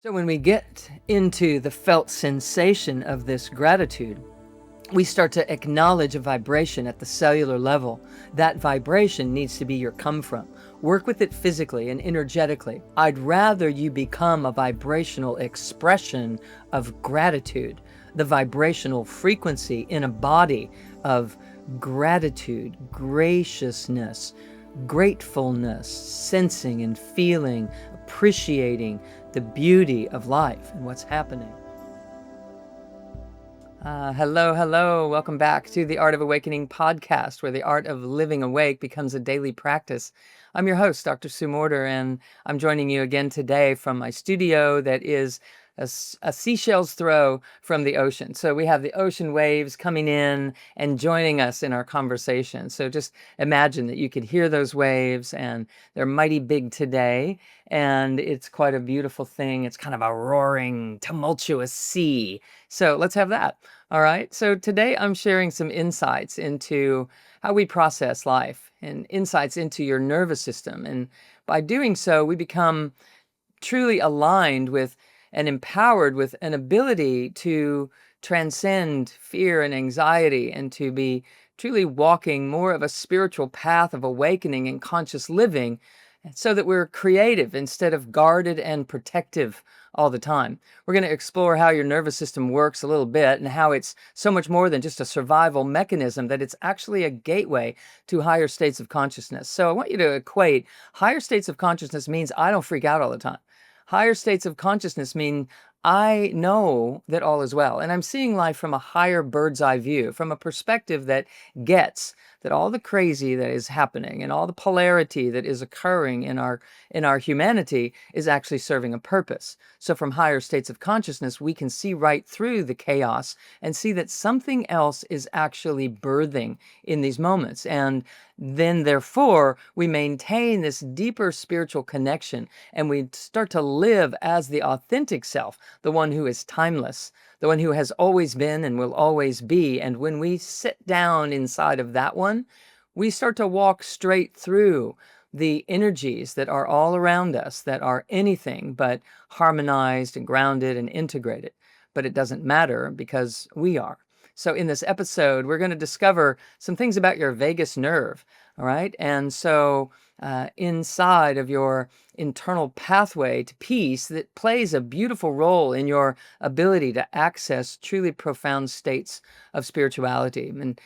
So, when we get into the felt sensation of this gratitude, we start to acknowledge a vibration at the cellular level. That vibration needs to be your come from. Work with it physically and energetically. I'd rather you become a vibrational expression of gratitude, the vibrational frequency in a body of gratitude, graciousness, gratefulness, sensing and feeling, appreciating the beauty of life and what's happening. Hello. Welcome back to the Art of Awakening podcast, where the art of living awake becomes a daily practice. I'm your host, Dr. Sue Morter, and I'm joining you again today from my studio that is a seashell's throw from the ocean. So we have the ocean waves coming in and joining us in our conversation. So just imagine that you could hear those waves, and they're mighty big today, and it's quite a beautiful thing. It's kind of a roaring, tumultuous sea. So let's have that. All right. So today I'm sharing some insights into how we process life and insights into your nervous system. And by doing so, we become truly aligned with and empowered with an ability to transcend fear and anxiety and to be truly walking more of a spiritual path of awakening and conscious living, so that we're creative instead of guarded and protective all the time. We're going to explore how your nervous system works a little bit and how it's so much more than just a survival mechanism, that it's actually a gateway to higher states of consciousness. So I want you to equate higher states of consciousness means I don't freak out all the time. Higher states of consciousness mean I know that all is well, and I'm seeing life from a higher bird's eye view, from a perspective that gets that all the crazy that is happening and all the polarity that is occurring in our humanity is actually serving a purpose. So from higher states of consciousness, we can see right through the chaos and see that something else is actually birthing in these moments. And then therefore we maintain this deeper spiritual connection, and we start to live as the authentic self, the one who is timeless, the one who has always been and will always be. And when we sit down inside of that one, we start to walk straight through the energies that are all around us, that are anything but harmonized and grounded and integrated. But it doesn't matter, because we are. So in this episode, we're going to discover some things about your vagus nerve. All right. And so inside of your internal pathway to peace, that plays a beautiful role in your ability to access truly profound states of spirituality, and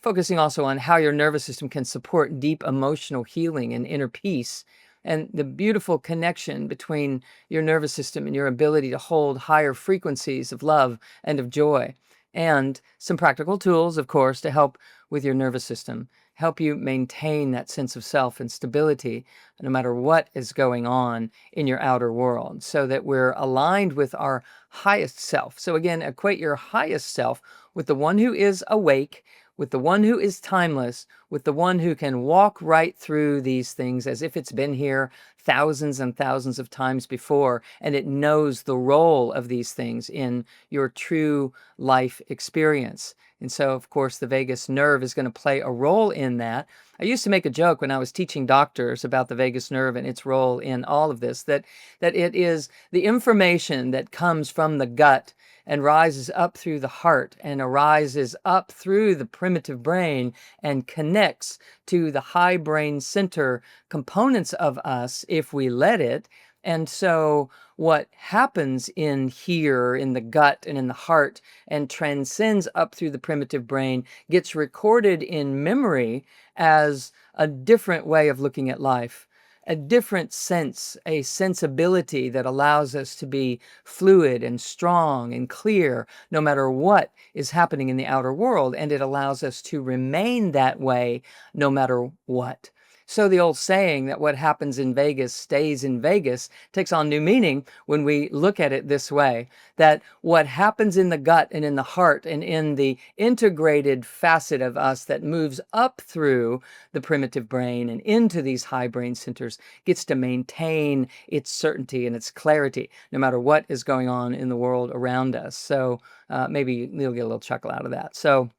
focusing also on how your nervous system can support deep emotional healing and inner peace, and the beautiful connection between your nervous system and your ability to hold higher frequencies of love and of joy, and some practical tools, of course, to help with your nervous system, help you maintain that sense of self and stability no matter what is going on in your outer world, so that we're aligned with our highest self. So again, equate your highest self with the one who is awake, with the one who is timeless, with the one who can walk right through these things as if it's been here thousands and thousands of times before, and it knows the role of these things in your true life experience. And so, of course, the vagus nerve is going to play a role in that. I used to make a joke when I was teaching doctors about the vagus nerve and its role in all of this, that it is the information that comes from the gut and rises up through the heart and arises up through the primitive brain and connects to the high brain center components of us if we let it. And so what happens in here, in the gut and in the heart, and transcends up through the primitive brain, gets recorded in memory as a different way of looking at life, a different sense, a sensibility that allows us to be fluid and strong and clear no matter what is happening in the outer world. And it allows us to remain that way no matter what. So the old saying that what happens in Vegas stays in Vegas takes on new meaning when we look at it this way, that what happens in the gut and in the heart and in the integrated facet of us that moves up through the primitive brain and into these high brain centers gets to maintain its certainty and its clarity no matter what is going on in the world around us. So maybe you'll get a little chuckle out of that. So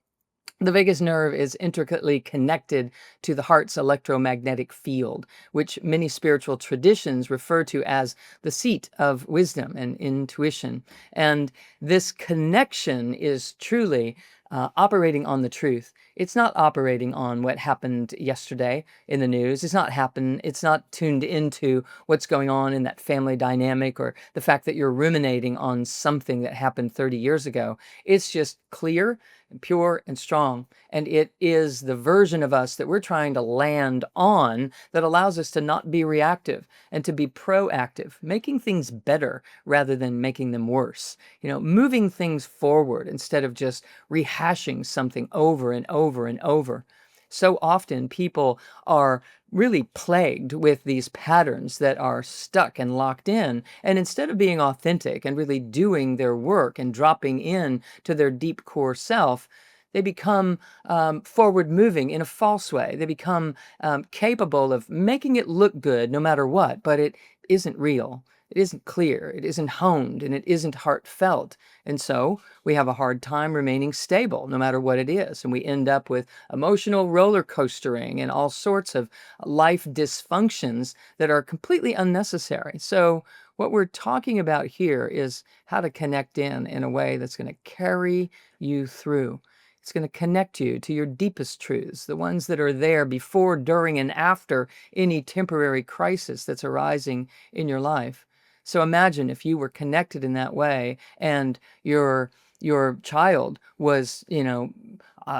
The vagus nerve is intricately connected to the heart's electromagnetic field, which many spiritual traditions refer to as the seat of wisdom and intuition. And this connection is truly operating on the truth. It's not operating on what happened yesterday in the news. It's not tuned into what's going on in that family dynamic or the fact that you're ruminating on something that happened 30 years ago. It's just clear and pure and strong. And it is the version of us that we're trying to land on that allows us to not be reactive and to be proactive, making things better rather than making them worse. Moving things forward instead of just rehashing something over and over and over. So often people are really plagued with these patterns that are stuck and locked in. And instead of being authentic and really doing their work and dropping in to their deep core self, they become forward moving in a false way. They become capable of making it look good no matter what, but it isn't real. It isn't clear, it isn't honed, and it isn't heartfelt. And so we have a hard time remaining stable no matter what it is. And we end up with emotional roller coastering and all sorts of life dysfunctions that are completely unnecessary. So what we're talking about here is how to connect in a way that's going to carry you through. It's going to connect you to your deepest truths, the ones that are there before, during, and after any temporary crisis that's arising in your life. So imagine if you were connected in that way and your child was,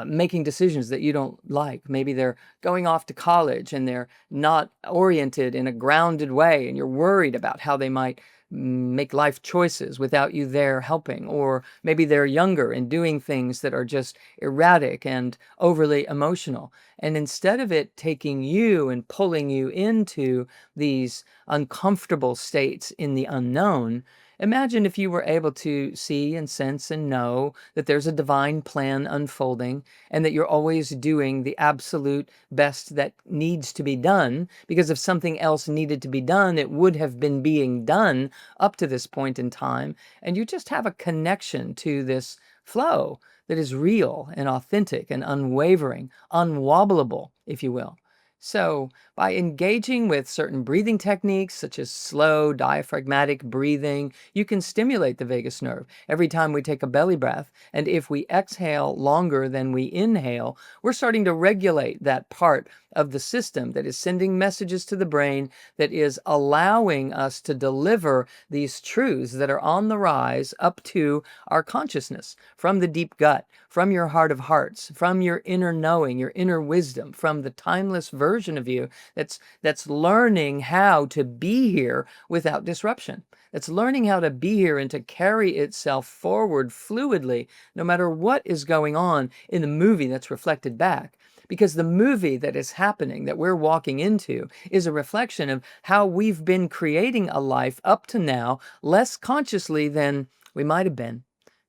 making decisions that you don't like. Maybe they're going off to college and they're not oriented in a grounded way, and you're worried about how they might make life choices without you there helping. Or maybe they're younger and doing things that are just erratic and overly emotional. And instead of it taking you and pulling you into these uncomfortable states in the unknown, imagine if you were able to see and sense and know that there's a divine plan unfolding and that you're always doing the absolute best that needs to be done, because if something else needed to be done, it would have been being done up to this point in time. And you just have a connection to this flow that is real and authentic and unwavering, unwobbleable, if you will. So, by engaging with certain breathing techniques, such as slow, diaphragmatic breathing, you can stimulate the vagus nerve every time we take a belly breath. And if we exhale longer than we inhale, we're starting to regulate that part of the system that is sending messages to the brain, that is allowing us to deliver these truths that are on the rise up to our consciousness from the deep gut, from your heart of hearts, from your inner knowing, your inner wisdom, from the timeless version of you that's learning how to be here without disruption. That's learning how to be here and to carry itself forward fluidly, no matter what is going on in the movie that's reflected back. Because the movie that is happening, that we're walking into, is a reflection of how we've been creating a life up to now, less consciously than we might have been.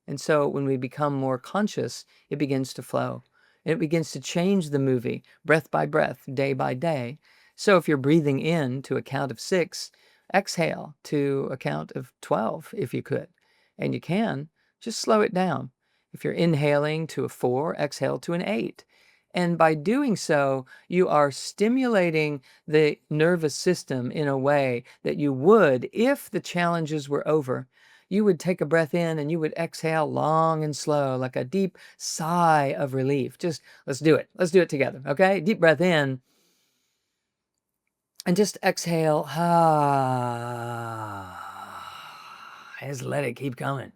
And so when we become more conscious, it begins to flow. It begins to change the movie, breath by breath, day by day. So if you're breathing in to a count of 6, exhale to a count of 12 if you could. And you can, just slow it down. If you're inhaling to a 4, exhale to an 8. And by doing so, you are stimulating the nervous system in a way that you would if the challenges were over. You would take a breath in and you would exhale long and slow, like a deep sigh of relief. Just let's do it. Let's do it together. Okay? Deep breath in and just exhale. Just let it keep coming.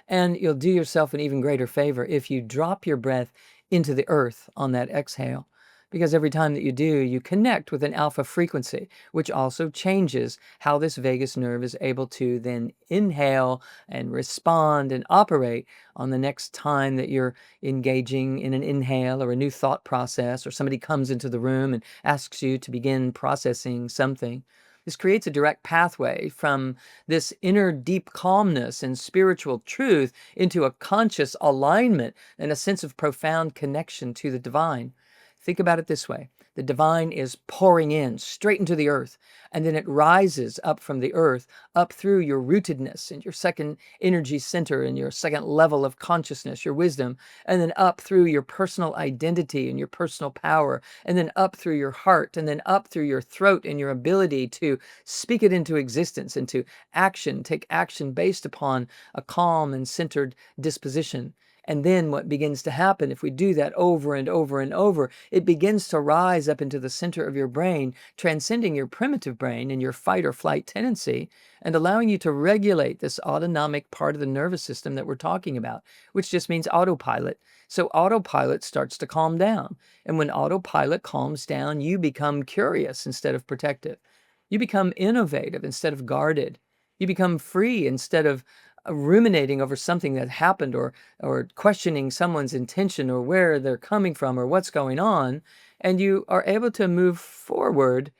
And you'll do yourself an even greater favor if you drop your breath into the earth on that exhale. Because every time that you do, you connect with an alpha frequency, which also changes how this vagus nerve is able to then inhale and respond and operate on the next time that you're engaging in an inhale or a new thought process, or somebody comes into the room and asks you to begin processing something. This creates a direct pathway from this inner deep calmness and spiritual truth into a conscious alignment and a sense of profound connection to the divine. Think about it this way. The divine is pouring in straight into the earth, and then it rises up from the earth, up through your rootedness and your second energy center and your second level of consciousness, your wisdom, and then up through your personal identity and your personal power, and then up through your heart, and then up through your throat and your ability to speak it into existence, into action, take action based upon a calm and centered disposition. And then what begins to happen, if we do that over and over and over, it begins to rise up into the center of your brain, transcending your primitive brain and your fight or flight tendency, and allowing you to regulate this autonomic part of the nervous system that we're talking about, which just means autopilot. So autopilot starts to calm down. And when autopilot calms down, you become curious instead of protective. You become innovative instead of guarded. You become free instead of ruminating over something that happened, or questioning someone's intention or where they're coming from or what's going on. And you are able to move forward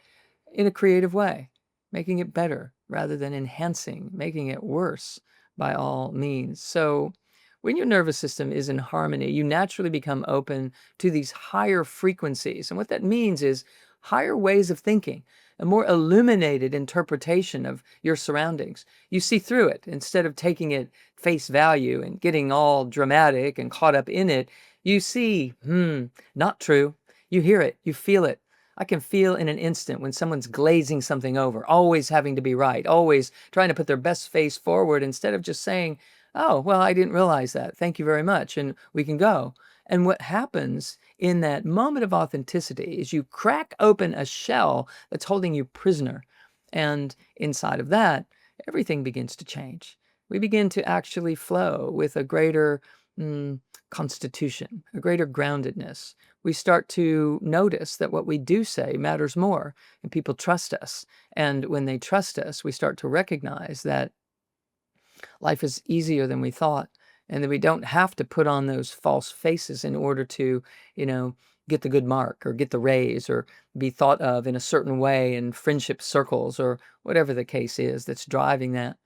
in a creative way, making it better rather than enhancing, making it worse by all means. So when your nervous system is in harmony, you naturally become open to these higher frequencies. And what that means is higher ways of thinking, a more illuminated interpretation of your surroundings. You see through it instead of taking it face value and getting all dramatic and caught up in it. You see, not true. You hear it, you feel it. I can feel in an instant when someone's glazing something over, always having to be right, always trying to put their best face forward instead of just saying, oh, well, I didn't realize that. Thank you very much. And we can go. And what happens in that moment of authenticity is you crack open a shell that's holding you prisoner. And inside of that, everything begins to change. We begin to actually flow with a greater constitution, a greater groundedness. We start to notice that what we do say matters more, and people trust us. And when they trust us, we start to recognize that life is easier than we thought, and that we don't have to put on those false faces in order to, get the good mark or get the raise or be thought of in a certain way in friendship circles or whatever the case is that's driving that.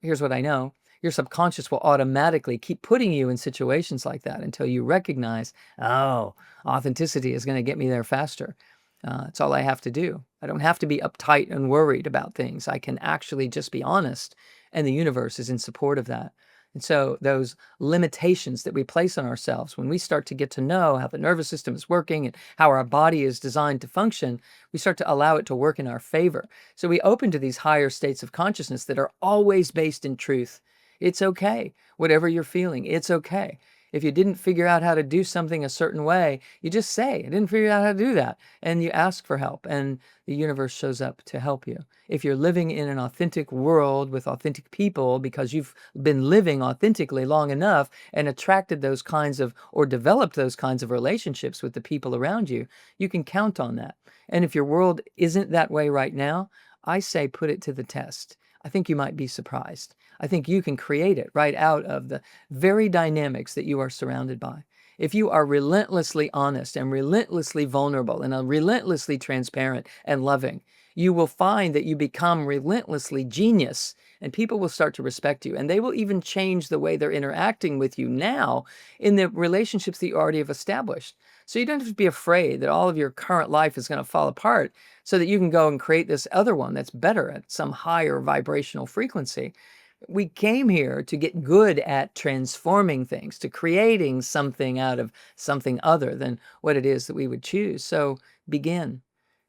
Here's what I know. Your subconscious will automatically keep putting you in situations like that until you recognize, oh, authenticity is going to get me there faster. It's all I have to do. I don't have to be uptight and worried about things. I can actually just be honest, and the universe is in support of that. And so those limitations that we place on ourselves, when we start to get to know how the nervous system is working and how our body is designed to function, we start to allow it to work in our favor. So we open to these higher states of consciousness that are always based in truth. It's okay. Whatever you're feeling, it's okay. If you didn't figure out how to do something a certain way, you just say, I didn't figure out how to do that. And you ask for help, and the universe shows up to help you. If you're living in an authentic world with authentic people because you've been living authentically long enough and attracted those kinds of, or developed those kinds of relationships with the people around you, you can count on that. And if your world isn't that way right now, I say put it to the test. I think you might be surprised. I think you can create it right out of the very dynamics that you are surrounded by. If you are relentlessly honest and relentlessly vulnerable and relentlessly transparent and loving, you will find that you become relentlessly genius, and people will start to respect you. And they will even change the way they're interacting with you now in the relationships that you already have established. So you don't have to be afraid that all of your current life is going to fall apart so that you can go and create this other one that's better at some higher vibrational frequency. We came here to get good at transforming things, to creating something out of something other than what it is that we would choose. So begin,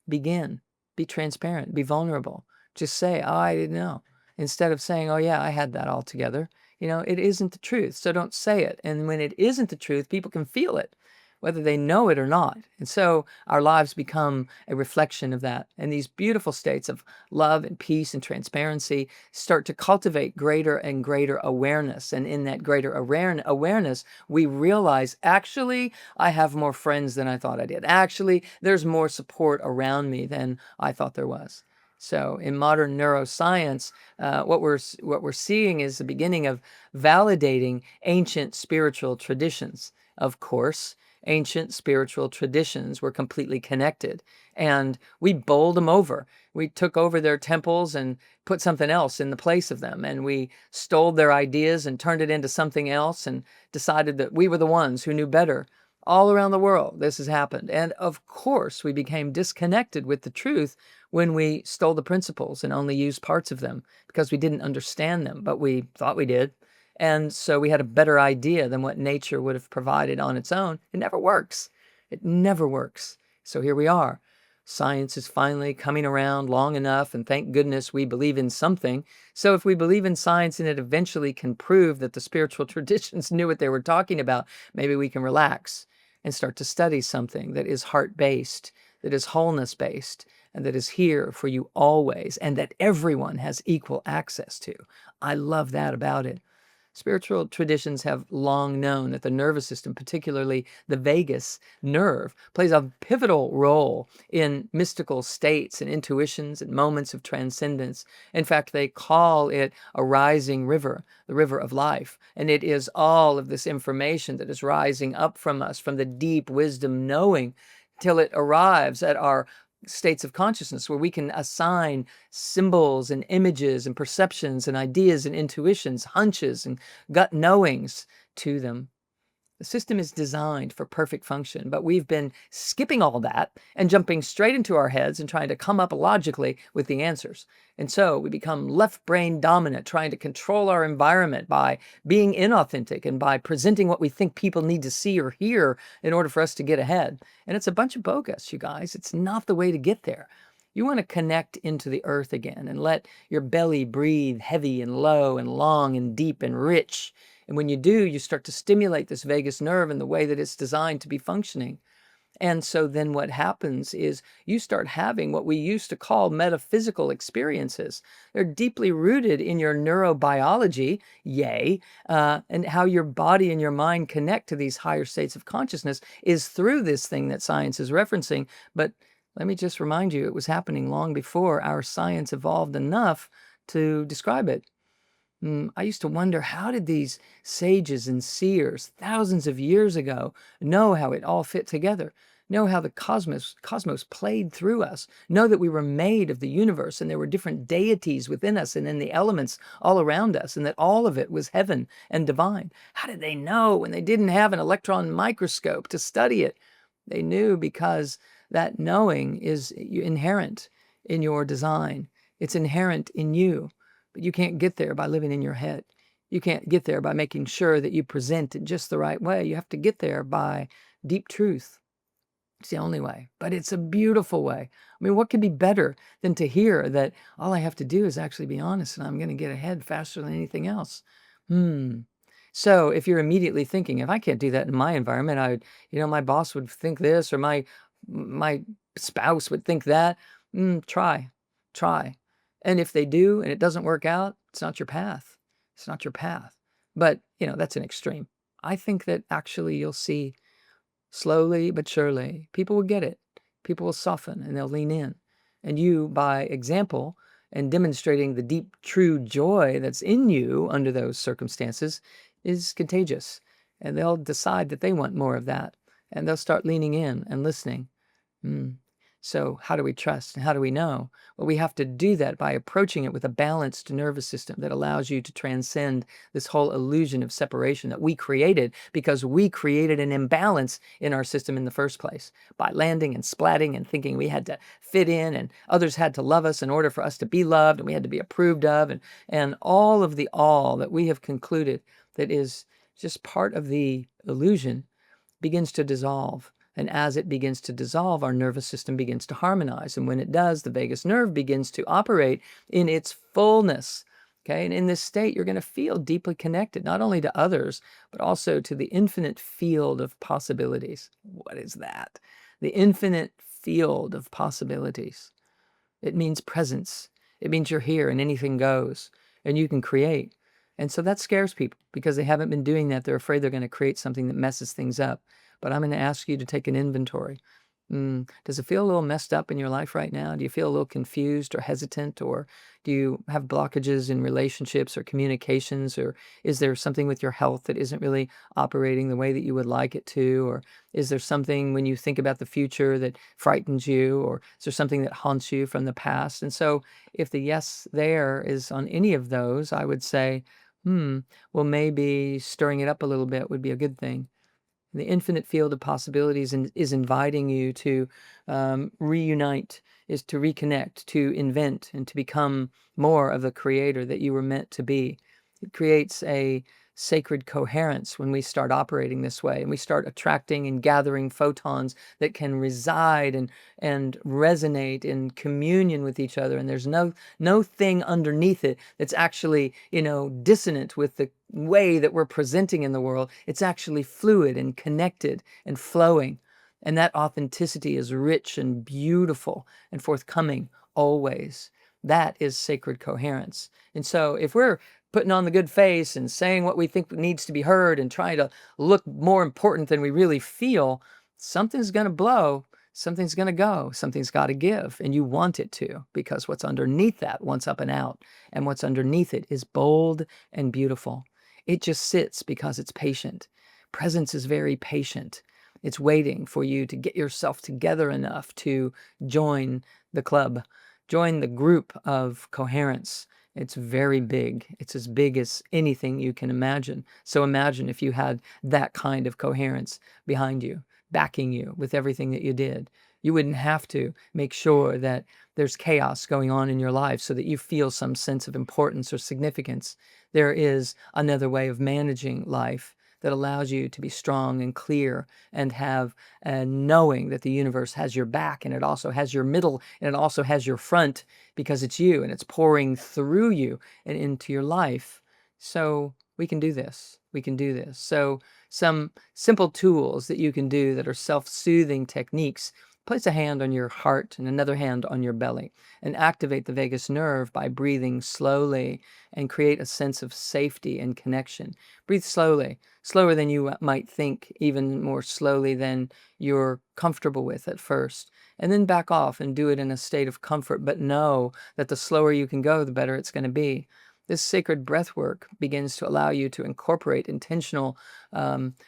be transparent, be vulnerable. Just say, oh, I didn't know. Instead of saying, oh, yeah, I had that all together. It isn't the truth. So don't say it. And when it isn't the truth, people can feel it, whether they know it or not. And so our lives become a reflection of that. And these beautiful states of love and peace and transparency start to cultivate greater and greater awareness. And in that greater awareness, we realize, actually, I have more friends than I thought I did. Actually, there's more support around me than I thought there was. So in modern neuroscience, what we're seeing is the beginning of validating ancient spiritual traditions. Of course, ancient spiritual traditions were completely connected, and we bowled them over. We took over their temples and put something else in the place of them, and we stole their ideas and turned it into something else and decided that we were the ones who knew better. All around the world, this has happened. And of course, we became disconnected with the truth when we stole the principles and only used parts of them because we didn't understand them, but we thought we did. And so we had a better idea than what nature would have provided on its own. It never works. It never works. So here we are. Science is finally coming around long enough, and thank goodness we believe in something. So if we believe in science and it eventually can prove that the spiritual traditions knew what they were talking about, maybe we can relax and start to study something that is heart-based, that is wholeness-based, and that is here for you always, and that everyone has equal access to. I love that about it. Spiritual traditions have long known that the nervous system, particularly the vagus nerve, plays a pivotal role in mystical states and intuitions and moments of transcendence. In fact, they call it a rising river, the river of life. And it is all of this information that is rising up from us, from the deep wisdom knowing, till it arrives at our states of consciousness where we can assign symbols and images and perceptions and ideas and intuitions, hunches and gut knowings to them. The system is designed for perfect function, but we've been skipping all that and jumping straight into our heads and trying to come up logically with the answers. And so we become left brain dominant, trying to control our environment by being inauthentic and by presenting what we think people need to see or hear in order for us to get ahead. And it's a bunch of bogus, you guys. It's not the way to get there. You want to connect into the earth again and let your belly breathe heavy and low and long and deep and rich. And when you do, you start to stimulate this vagus nerve in the way that it's designed to be functioning. And so then what happens is you start having what we used to call metaphysical experiences. They're deeply rooted in your neurobiology, yay, and how your body and your mind connect to these higher states of consciousness is through this thing that science is referencing. But let me just remind you, it was happening long before our science evolved enough to describe it. I used to wonder, how did these sages and seers thousands of years ago know how it all fit together, know how the cosmos played through us, know that we were made of the universe and there were different deities within us and in the elements all around us, and that all of it was heaven and divine? How did they know when they didn't have an electron microscope to study it? They knew because that knowing is inherent in your design. It's inherent in you. But you can't get there by living in your head. You can't get there by making sure that you present it just the right way. You have to get there by deep truth. It's the only way, but it's a beautiful way. I mean, what could be better than to hear that all I have to do is actually be honest and I'm going to get ahead faster than anything else? So if you're immediately thinking, if I can't do that in my environment, my boss would think this, or my spouse would think that. Try. And if they do and it doesn't work out, it's not your path. It's not your path. But, that's an extreme. I think that actually you'll see slowly but surely, people will get it. People will soften and they'll lean in. And you, by example and demonstrating the deep, true joy that's in you under those circumstances, is contagious. And they'll decide that they want more of that. And they'll start leaning in and listening. So how do we trust and how do we know? Well, we have to do that by approaching it with a balanced nervous system that allows you to transcend this whole illusion of separation that we created because we created an imbalance in our system in the first place by landing and splatting and thinking we had to fit in and others had to love us in order for us to be loved and we had to be approved of, and all of the all that we have concluded that is just part of the illusion begins to dissolve. And as it begins to dissolve, our nervous system begins to harmonize. And when it does, the vagus nerve begins to operate in its fullness. Okay. And in this state, you're going to feel deeply connected, not only to others, but also to the infinite field of possibilities. What is that? The infinite field of possibilities. It means presence. It means you're here and anything goes and you can create. And so that scares people because they haven't been doing that. They're afraid they're going to create something that messes things up. But I'm going to ask you to take an inventory. Does it feel a little messed up in your life right now? Do you feel a little confused or hesitant? Or do you have blockages in relationships or communications? Or is there something with your health that isn't really operating the way that you would like it to? Or is there something when you think about the future that frightens you? Or is there something that haunts you from the past? And so if the yes there is on any of those, I would say, well, maybe stirring it up a little bit would be a good thing. And the infinite field of possibilities is inviting you to reunite, is to reconnect, to invent, and to become more of the creator that you were meant to be. It creates a sacred coherence when we start operating this way, and we start attracting and gathering photons that can reside and resonate in communion with each other. And there's no thing underneath it that's actually, dissonant with the way that we're presenting in the world. It's actually fluid and connected and flowing. And that authenticity is rich and beautiful and forthcoming always. That is sacred coherence. And so if we're putting on the good face and saying what we think needs to be heard and trying to look more important than we really feel, something's going to blow, something's going to go, something's got to give, and you want it to, because what's underneath that wants up and out, and what's underneath it is bold and beautiful. It just sits because it's patient. Presence is very patient. It's waiting for you to get yourself together enough to join the club, join the group of coherence. It's very big. It's as big as anything you can imagine. So imagine if you had that kind of coherence behind you, backing you with everything that you did. You wouldn't have to make sure that there's chaos going on in your life so that you feel some sense of importance or significance. There is another way of managing life that allows you to be strong and clear and have a knowing that the universe has your back, and it also has your middle, and it also has your front, because it's you and it's pouring through you and into your life. So we can do this. We can do this. So some simple tools that you can do that are self-soothing techniques. Place a hand on your heart and another hand on your belly and activate the vagus nerve by breathing slowly and create a sense of safety and connection. Breathe slowly, slower than you might think, even more slowly than you're comfortable with at first. And then back off and do it in a state of comfort, but know that the slower you can go, the better it's going to be. This sacred breath work begins to allow you to incorporate intentional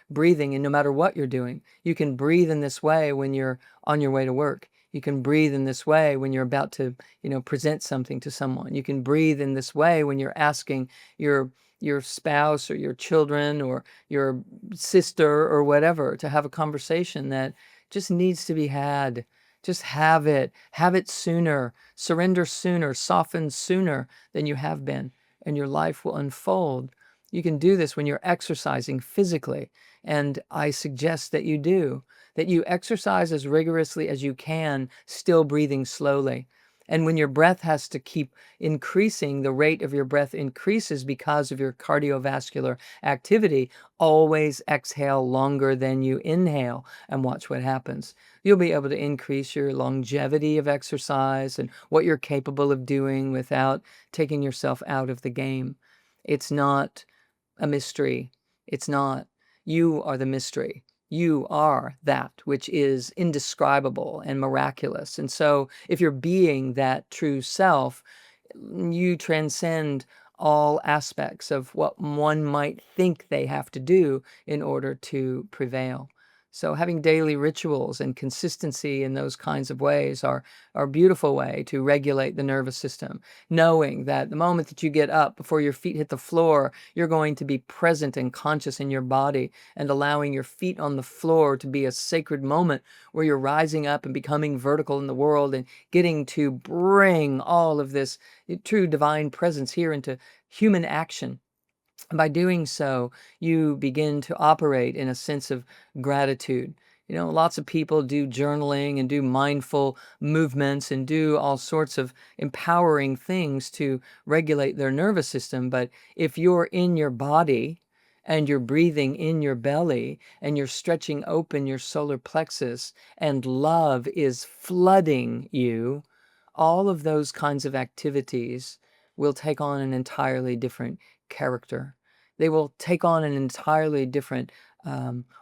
breathing, and no matter what you're doing. You can breathe in this way when you're on your way to work. You can breathe in this way when you're about to, present something to someone. You can breathe in this way when you're asking your spouse or your children or your sister or whatever to have a conversation that just needs to be had. Just have it sooner, surrender sooner, soften sooner than you have been, and your life will unfold. You can do this when you're exercising physically, and I suggest that you do, that you exercise as rigorously as you can, still breathing slowly. And when your breath has to keep increasing, the rate of your breath increases because of your cardiovascular activity. Always exhale longer than you inhale and watch what happens. You'll be able to increase your longevity of exercise and what you're capable of doing without taking yourself out of the game. It's not a mystery. It's not. You are the mystery. You are that which is indescribable and miraculous. And so if you're being that true self, you transcend all aspects of what one might think they have to do in order to prevail. So having daily rituals and consistency in those kinds of ways are a beautiful way to regulate the nervous system. Knowing that the moment that you get up, before your feet hit the floor, you're going to be present and conscious in your body, and allowing your feet on the floor to be a sacred moment where you're rising up and becoming vertical in the world and getting to bring all of this true divine presence here into human action. And by doing so, you begin to operate in a sense of gratitude. Lots of people do journaling and do mindful movements and do all sorts of empowering things to regulate their nervous system. But if you're in your body and you're breathing in your belly and you're stretching open your solar plexus and love is flooding you, all of those kinds of activities will take on an entirely different character. They will take on an entirely different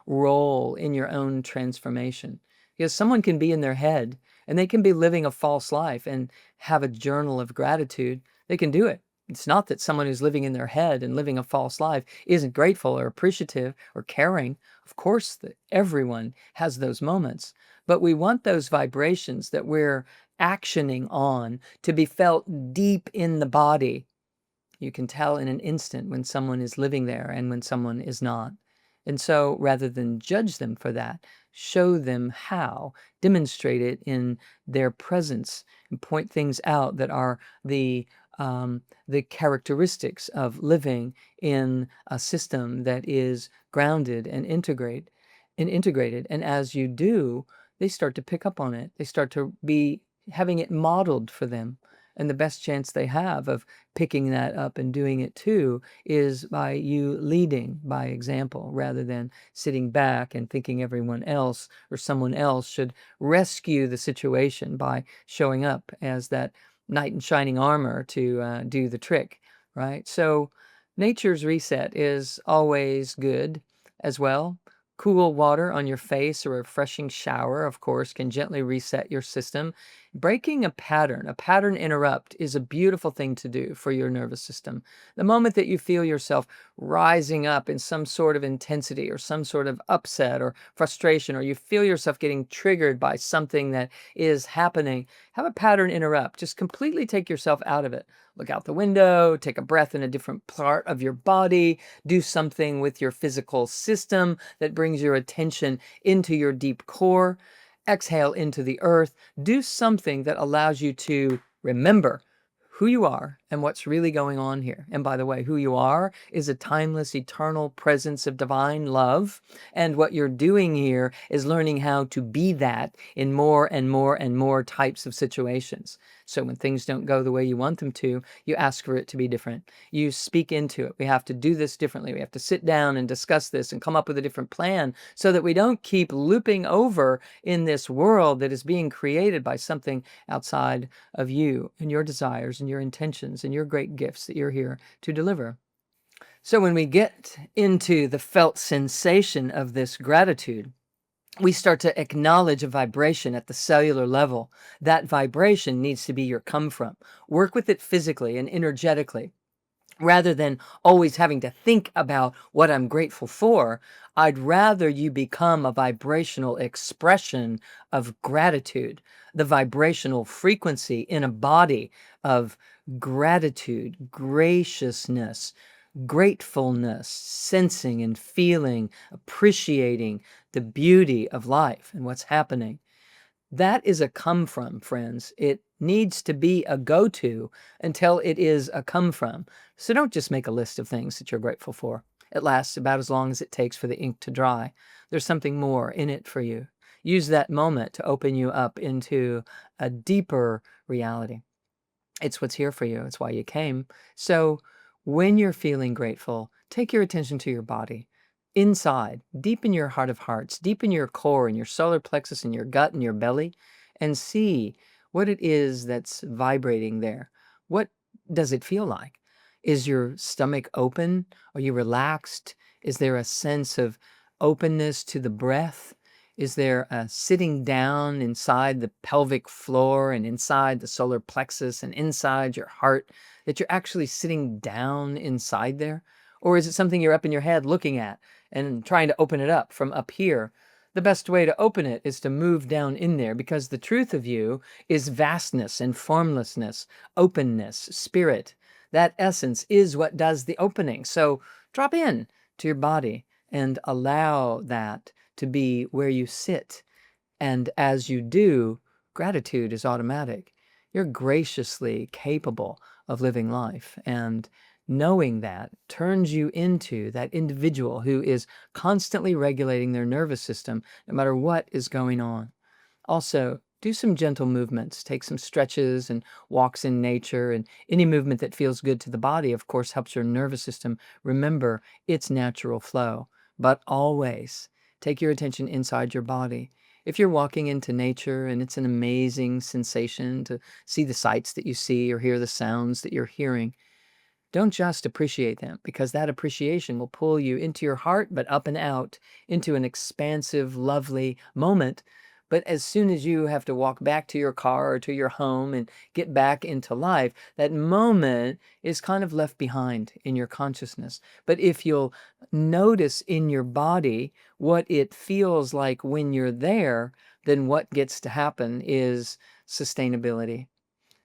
role in your own transformation. Because someone can be in their head and they can be living a false life and have a journal of gratitude. They can do it. It's not that someone who's living in their head and living a false life isn't grateful or appreciative or caring. Of course, everyone has those moments. But we want those vibrations that we're actioning on to be felt deep in the body. You can tell in an instant when someone is living there and when someone is not. And so rather than judge them for that, show them how, demonstrate it in their presence, and point things out that are the characteristics of living in a system that is grounded and integrated. And as you do, they start to pick up on it. They start to be having it modeled for them. And the best chance they have of picking that up and doing it too is by you leading by example rather than sitting back and thinking everyone else or someone else should rescue the situation by showing up as that knight in shining armor to do the trick, right? So nature's reset is always good as well. Cool water on your face or a refreshing shower, of course, can gently reset your system. Breaking a pattern interrupt, is a beautiful thing to do for your nervous system. The moment that you feel yourself rising up in some sort of intensity or some sort of upset or frustration, or you feel yourself getting triggered by something that is happening, have a pattern interrupt. Just completely take yourself out of it. Look out the window, take a breath in a different part of your body, do something with your physical system that brings your attention into your deep core. Exhale into the earth. Do something that allows you to remember who you are and what's really going on here. And by the way, who you are is a timeless, eternal presence of divine love. And what you're doing here is learning how to be that in more and more and more types of situations. So when things don't go the way you want them to, you ask for it to be different. You speak into it. We have to do this differently. We have to sit down and discuss this and come up with a different plan so that we don't keep looping over in this world that is being created by something outside of you and your desires and your intentions and your great gifts that you're here to deliver. So when we get into the felt sensation of this gratitude, we start to acknowledge a vibration at the cellular level. That vibration needs to be your come from. Work with it physically and energetically. Rather than always having to think about what I'm grateful for, I'd rather you become a vibrational expression of gratitude, the vibrational frequency in a body of gratitude, graciousness, gratefulness, sensing and feeling, appreciating the beauty of life and what's happening. That is a come from, friends. It needs to be a go to until it is a come from. So don't just make a list of things that you're grateful for. It lasts about as long as it takes for the ink to dry. There's something more in it for you. Use that moment to open you up into a deeper reality. It's what's here for you. It's why you came. So when you're feeling grateful, take your attention to your body. Inside, deep in your heart of hearts, deep in your core, in your solar plexus, in your gut, in your belly, and see what it is that's vibrating there. What does it feel like? Is your stomach open? Are you relaxed? Is there a sense of openness to the breath? Is there a sitting down inside the pelvic floor and inside the solar plexus and inside your heart, that you're actually sitting down inside there? Or is it something you're up in your head looking at and trying to open it up from up here? The best way to open it is to move down in there, because the truth of you is vastness and formlessness, openness, spirit. That essence is what does the opening. So drop in to your body and allow that to be where you sit. And as you do, gratitude is automatic. You're graciously capable of living life. And knowing that turns you into that individual who is constantly regulating their nervous system no matter what is going on. Also, do some gentle movements, take some stretches and walks in nature, and any movement that feels good to the body, of course, helps your nervous system remember its natural flow. But always take your attention inside your body. If you're walking into nature and it's an amazing sensation to see the sights that you see or hear the sounds that you're hearing, don't just appreciate them, because that appreciation will pull you into your heart, but up and out into an expansive, lovely moment. But as soon as you have to walk back to your car or to your home and get back into life, that moment is kind of left behind in your consciousness. But if you'll notice in your body what it feels like when you're there, then what gets to happen is sustainability.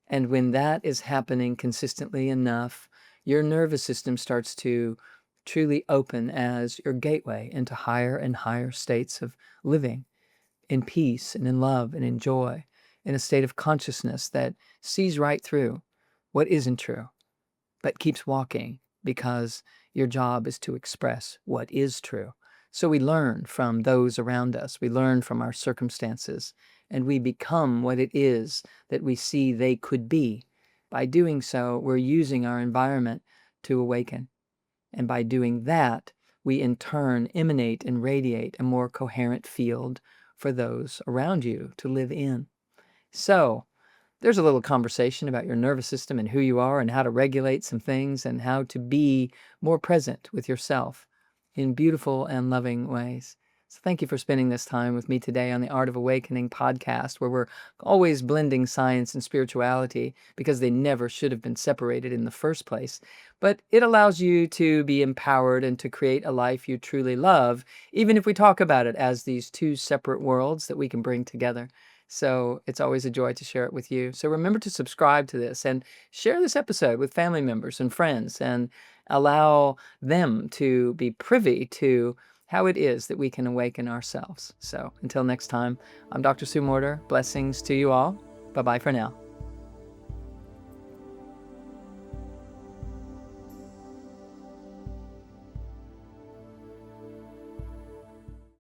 And when that is happening consistently enough, your nervous system starts to truly open as your gateway into higher and higher states of living in peace and in love and in joy, in a state of consciousness that sees right through what isn't true, but keeps walking because your job is to express what is true. So we learn from those around us, we learn from our circumstances, and we become what it is that we see they could be. By doing so, we're using our environment to awaken. And by doing that, we in turn emanate and radiate a more coherent field for those around you to live in. So, there's a little conversation about your nervous system and who you are and how to regulate some things and how to be more present with yourself in beautiful and loving ways. So thank you for spending this time with me today on the Art of Awakening podcast, where we're always blending science and spirituality because they never should have been separated in the first place. But it allows you to be empowered and to create a life you truly love, even if we talk about it as these two separate worlds that we can bring together. So it's always a joy to share it with you. So remember to subscribe to this and share this episode with family members and friends and allow them to be privy to how it is that we can awaken ourselves. So until next time, I'm Dr. Sue Morter. Blessings to you all. Bye-bye for now.